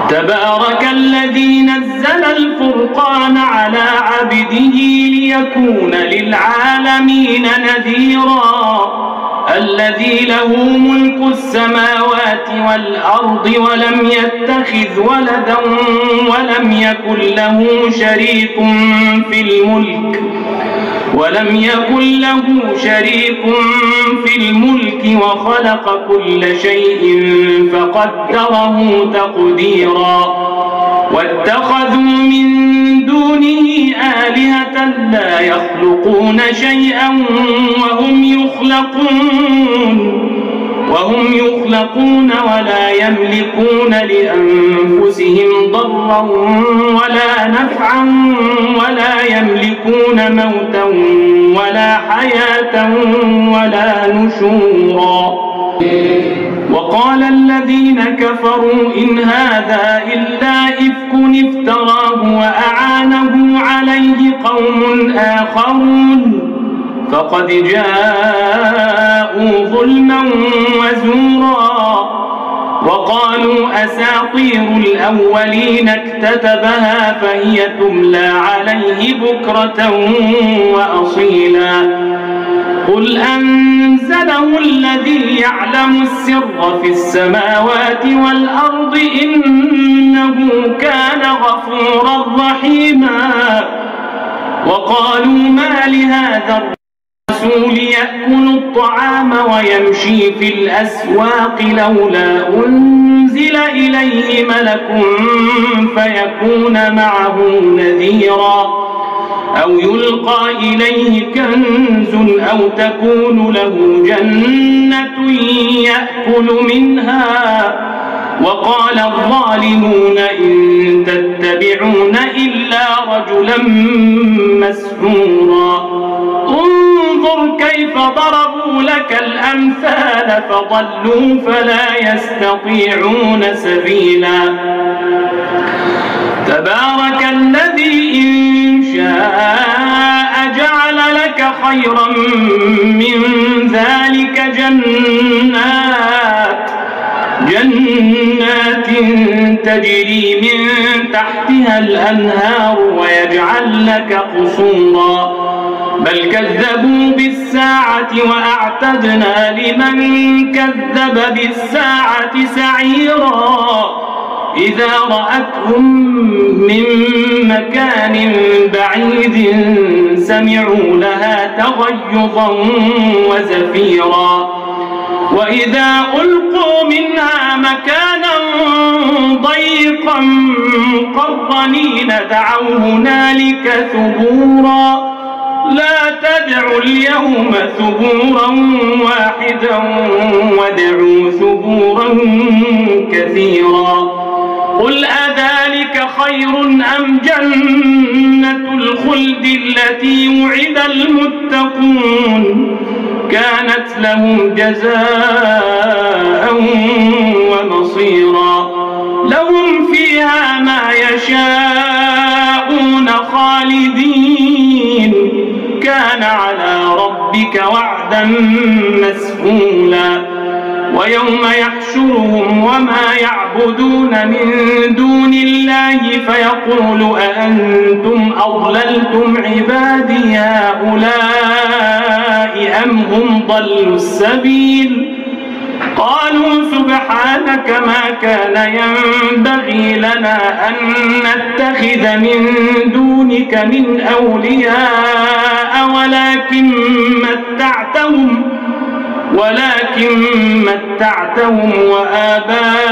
تبارك الذي نزل الفرقان على عبده ليكون للعالمين نذيرا الذي له ملك السماوات والأرض ولم يتخذ ولدا ولم يكن له شريك في الملك وخلق كل شيء فقدره تقديرا واتخذوا من دونه آلهة لا يخلقون شيئا وهم يخلقون ولا يملكون لأنفسهم ضرا ولا نفعا ولا يملكون موتا ولا حياة ولا نشورا. وقال الذين كفروا إن هذا إلا إفك افتراه وأعانه عليه قوم آخرون فقد جاءوا ظلما وزورا. وقالوا أساطير الأولين اكتتبها فهي تملى عليه بكرة وأصيلا. قل أنزله الذي يعلم السر في السماوات والأرض إنه كان غفورا رحيما. وقالوا ما لهذا الرسول يأكل الطعام ويمشي في الأسواق لولا أنزل إليه ملك فيكون معه نذيرا أو يلقى إليه كنز أو تكون له جنة يأكل منها. وقال الظالمون إن تتبعون إلا رجلا مسحورا. انظر كيف ضربوا لك الأمثال فضلوا فلا يستطيعون سبيلا. تبارك الذي إن شاء جعل لك خيرا من ذلك جنات تجري من تحتها الأنهار ويجعل لك قصورا بل كذبوا بالساعة وأعتدنا لمن كذب بالساعة سعيرا. إذا رأتهم من مكان بعيد سمعوا لها تغيظا وزفيرا وإذا ألقوا منها مكانا ضيقا مقرنين دعوا هنالك ثبورا. لا تدعوا اليوم ثبورا واحدا وادعوا ثبورا كثيرا. قل أذلك خير أم جنة الخلد التي وعد المتقون كانت لهم جزاء ومصيرا. لهم فيها ما يشاءون خالدين كان على ربك وعدا مسئولا. ويوم يحشرهم وما يعبدون من دون الله فيقول أأنتم أضللتم عبادي هؤلاء أم هم ضلوا السبيل. قالوا سبحانك ما كان ينبغي لنا أن نتخذ من دونك من أولياء ولكن متعتهم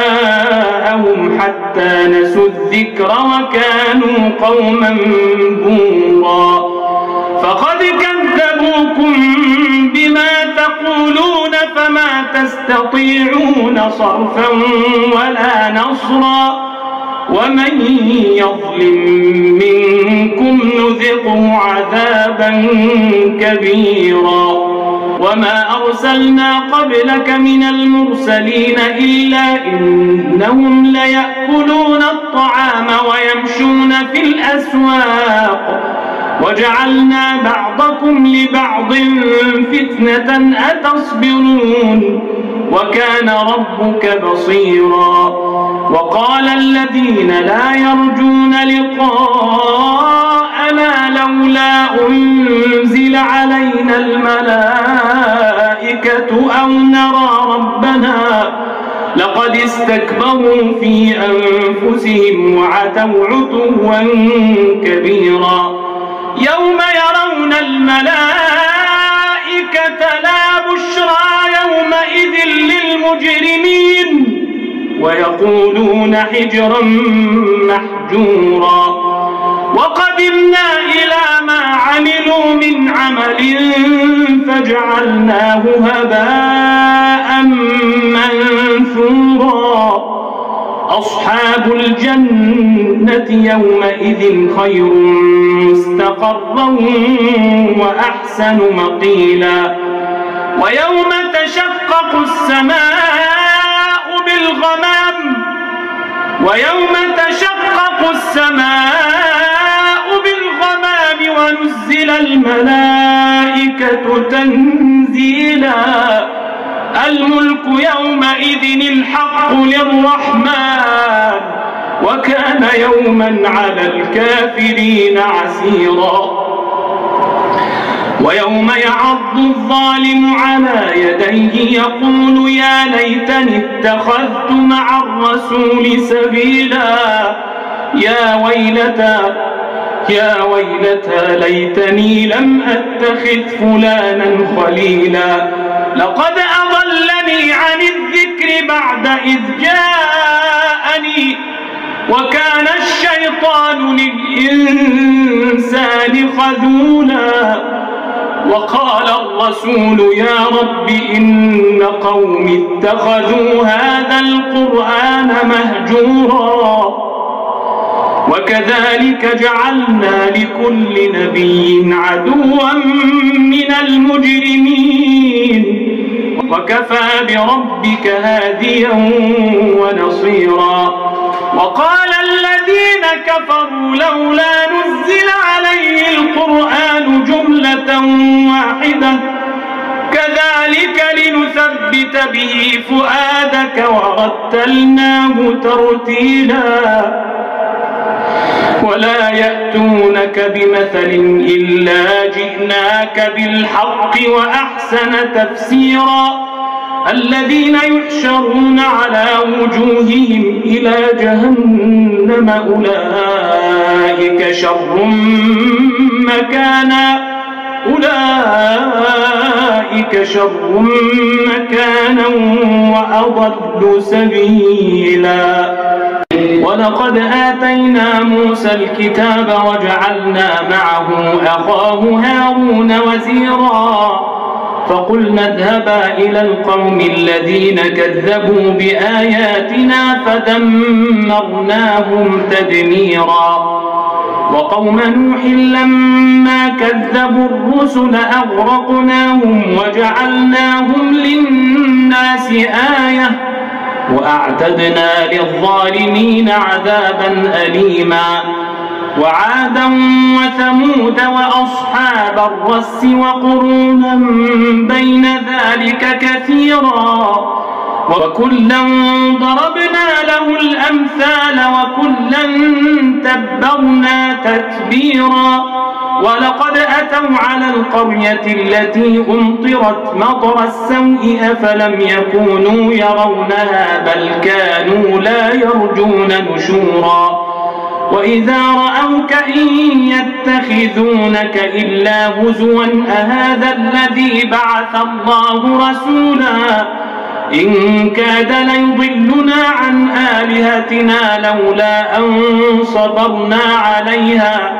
وآباءهم حتى نسوا الذكر وكانوا قوما بورا. فقد كذبوكم بما تقولون فما تستطيعون صرفا ولا نصرا. ومن يظلم منكم نذقه عذابا كبيرا. وما أرسلنا قبلك من المرسلين إلا إنهم ليأكلون الطعام ويمشون في الأسواق وجعلنا بعضكم لبعض فتنة أتصبرون وكان ربك بصيرا. وقال الذين لا يرجون لقاءنا لولا أنزل علينا الملائكة أو نرى ربنا لقد استكبروا في أنفسهم وعتوا عتوا كبيرا يوم يرون الملائكة لا بشرى يومئذ للمجرمين ويقولون حجرا محجورا وقدمنا إلى ما عملوا من عمل فجعلناه هباء منثورا أصحاب الجنة يومئذ خير مستقرا وأحسن مقيلا ويوم تشقق السماء بالغمام ونزل الملائكة تنزيلا الملك يومئذ الحق للرحمن وكان يوما على الكافرين عسيرا ويوم يعض الظالم على يديه يقول يا ليتني اتخذت مع الرسول سبيلا يا ويلتى ليتني لم أتخذ فلانا خليلا لقد أضلني عن الذكر بعد إذ جاءني وكان الشيطان للإنسان خذولا وقال الرسول يا رب إن قومي اتخذوا هذا القرآن مهجورا وكذلك جعلنا لكل نبي عدوا من المجرمين وكفى بربك هاديا ونصيرا وقال الذين كفروا لولا نزل عليه القرآن جملة واحدة كذلك لنثبت به فؤادك ورتلناه ترتيلا ولا يأتونك بمثل إلا جئناك بالحق وأحسن تفسيرا الذين يحشرون على وجوههم إلى جهنم أولئك شر مكانا وأضل سبيلا ولقد آتينا موسى الكتاب وجعلنا معه أخاه هارون وزيرا فقلنا اذهبا إلى القوم الذين كذبوا بآياتنا فدمرناهم تدميرا وقوم نوح لما كذبوا الرسل أغرقناهم وجعلناهم للناس آية وأعتدنا للظالمين عذابا أليما وعادا وثمود وأصحاب الرس وقرونا بين ذلك كثيرا وكلا ضربنا له الأمثال وكلا تبرنا تتبيرا ولقد أتوا على القرية التي أمطرت مطر السوء أفلم يكونوا يرونها بل كانوا لا يرجون نشورا وإذا رأوك إن يتخذونك إلا هزوا أهذا الذي بعث الله رسولا إن كاد ليضلنا عن آلهتنا لولا أن صبرنا عليها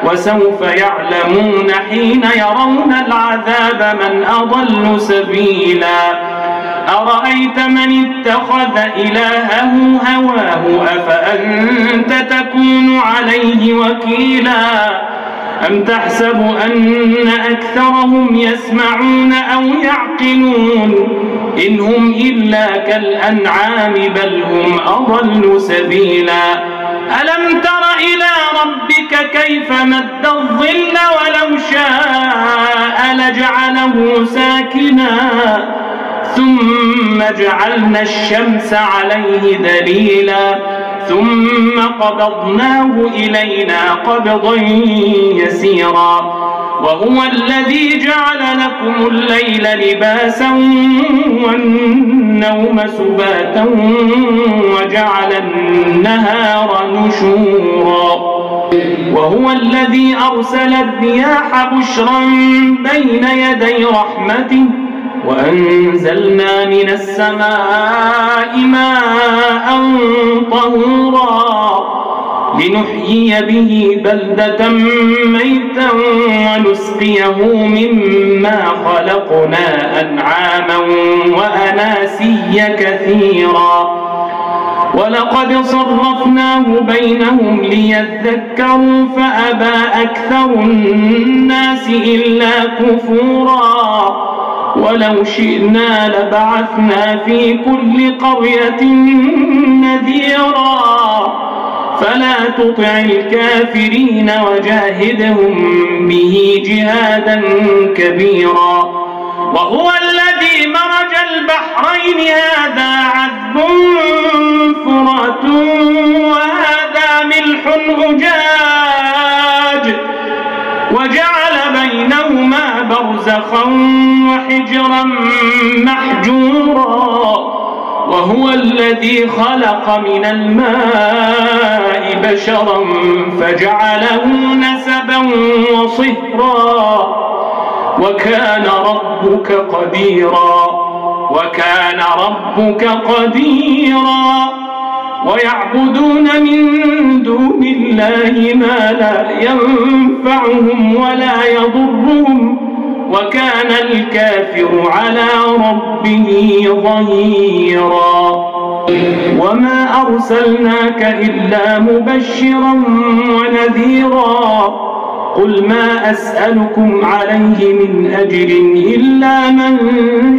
وسوف يعلمون حين يرون العذاب من أضل سبيلا أرأيت من اتخذ إلهه هواه أفأنت تكون عليه وكيلا أم تحسب أن أكثرهم يسمعون أو يعقلون إن هم إلا كالأنعام بل هم أضل سبيلا ألم تر إلى ربك كيف مد الظل ولو شاء لجعله ساكنا ثم جعلنا الشمس عليه دليلا ثم قبضناه إلينا قبضا يسيرا وهو الذي جعل لكم الليل لباسا والنوم سباتا وجعل النهار نشورا وهو الذي أرسل الرياح بشرا بين يدي رحمته وأنزلنا من السماء ماء طهورا لنحيي به بلدة ميتا ونسقيه مما خلقنا أنعاما وأناسيا كثيرا ولقد صرفناه بينهم ليذكروا فأبى أكثر الناس إلا كفورا ولو شئنا لبعثنا في كل قرية نذيرا فلا تطع الكافرين وجاهدهم به جهادا كبيرا وهو الذي مرج البحرين هذا عذب فرات وهذا ملح أجاج وجعل بينهما برزخا وحجرا محجورا وهو الذي خلق من الماء بشرا فجعله نسبا وصهرا وكان ربك قديرا ويعبدون من دون الله ما لا ينفعهم ولا يضرهم وكان الكافر على ربه ظهيرا وما أرسلناك إلا مبشرا ونذيرا قل ما أسألكم عليه من أجر إلا من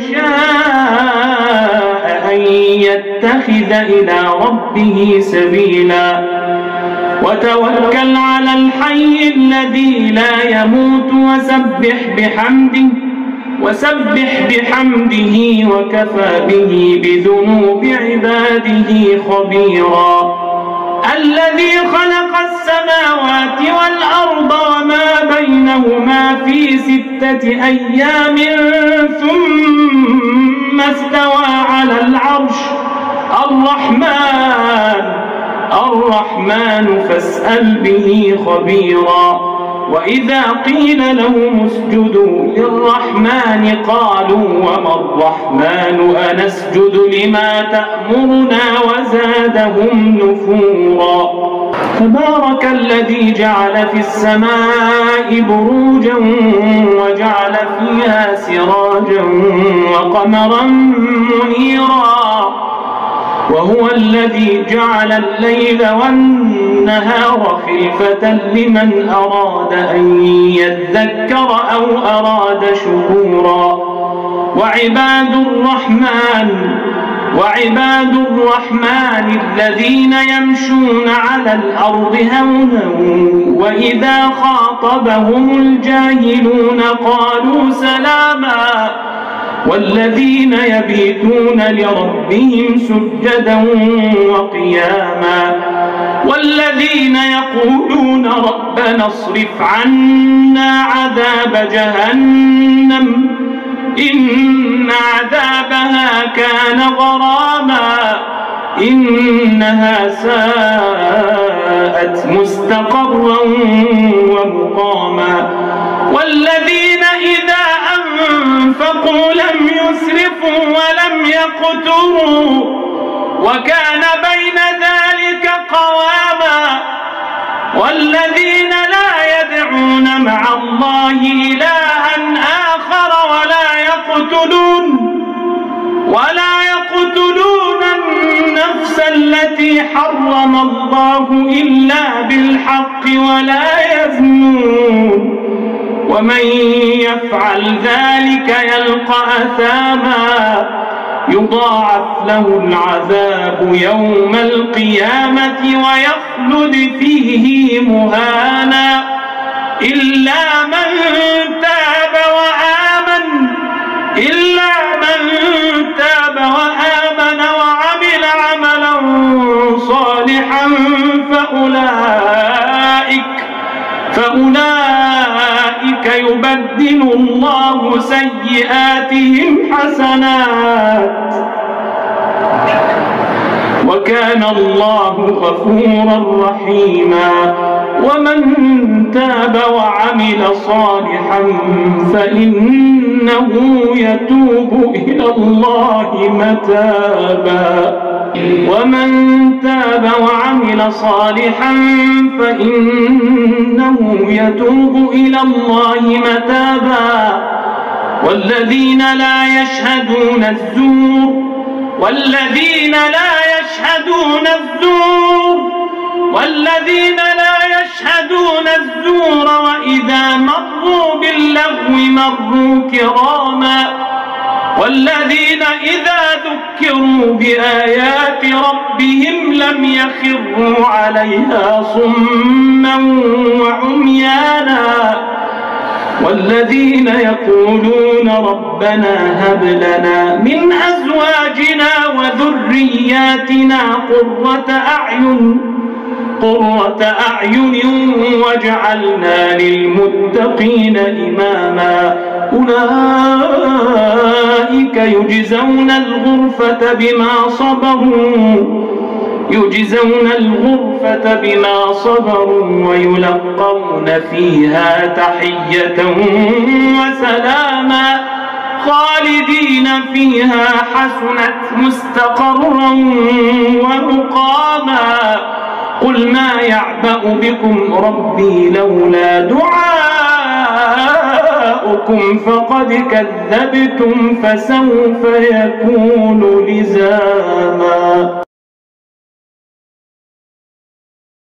شاء أن يتخذ إلى ربه سبيلا وتوكل على الحي الذي لا يموت وسبح بحمده وكفى به بذنوب عباده خبيرا الذي خلق السماوات والأرض وما بينهما في 6 أيام ثم استوى على العرش الرحمن فاسأل به خبيرا وإذا قيل لهم اسجدوا للرحمن قالوا وما الرحمن أنسجد لما تأمرنا وزادهم نفورا تبارك الذي جعل في السماء بروجا وجعل فيها سراجا وقمرا منيرا وهو الذي جعل الليل والنهار خلفة لمن أراد أن يذكر أو أراد شكورا وعباد الرحمن الذين يمشون على الأرض هونا وإذا خاطبهم الجاهلون قالوا سلاما والذين يبيتون لربهم سجدا وقياما والذين يقولون ربنا اصرف عنا عذاب جهنم إن عذابها كان غراما إنها ساءت مستقرا ومقاما والذين إذا أنفقوا لم يسرفوا ولم يقتروا وكان بين ذلك قواما والذين لا يدعون مع الله إلها آخر ولا يقتلون النفس التي حرم الله إلا بالحق ولا يزنون ومن يفعل ذلك يلقى أثاما يضاعف له العذاب يوم القيامة ويخلد فيه مهانا إلا من تاب تاب وآمن وعمل عملا صالحا فأولئك يبدل الله سيئاتهم حسنات وكان الله غفورا رحيما. ومن تاب وعمل صالحا فإنه يتوب إلى الله متابا ومن تاب وعمل صالحا فإنه يتوب إلى الله متابا والذين لا يشهدون الزور وإذا مروا باللغو مروا كراما والذين إذا ذكروا بآيات ربهم لم يخروا عليها صما وعميانا والذين يقولون ربنا هب لنا من أزواجنا وذرياتنا قرة أعين واجعلنا للمتقين إماما أولئك يجزون الغرفة بما صبروا ويلقون فيها تحية وسلاما خالدين فيها حسنت مستقرا ومقاما. قل ما يعبأ بكم ربي لولا دعاؤكم فقد كذبتم فسوف يكون لزاما.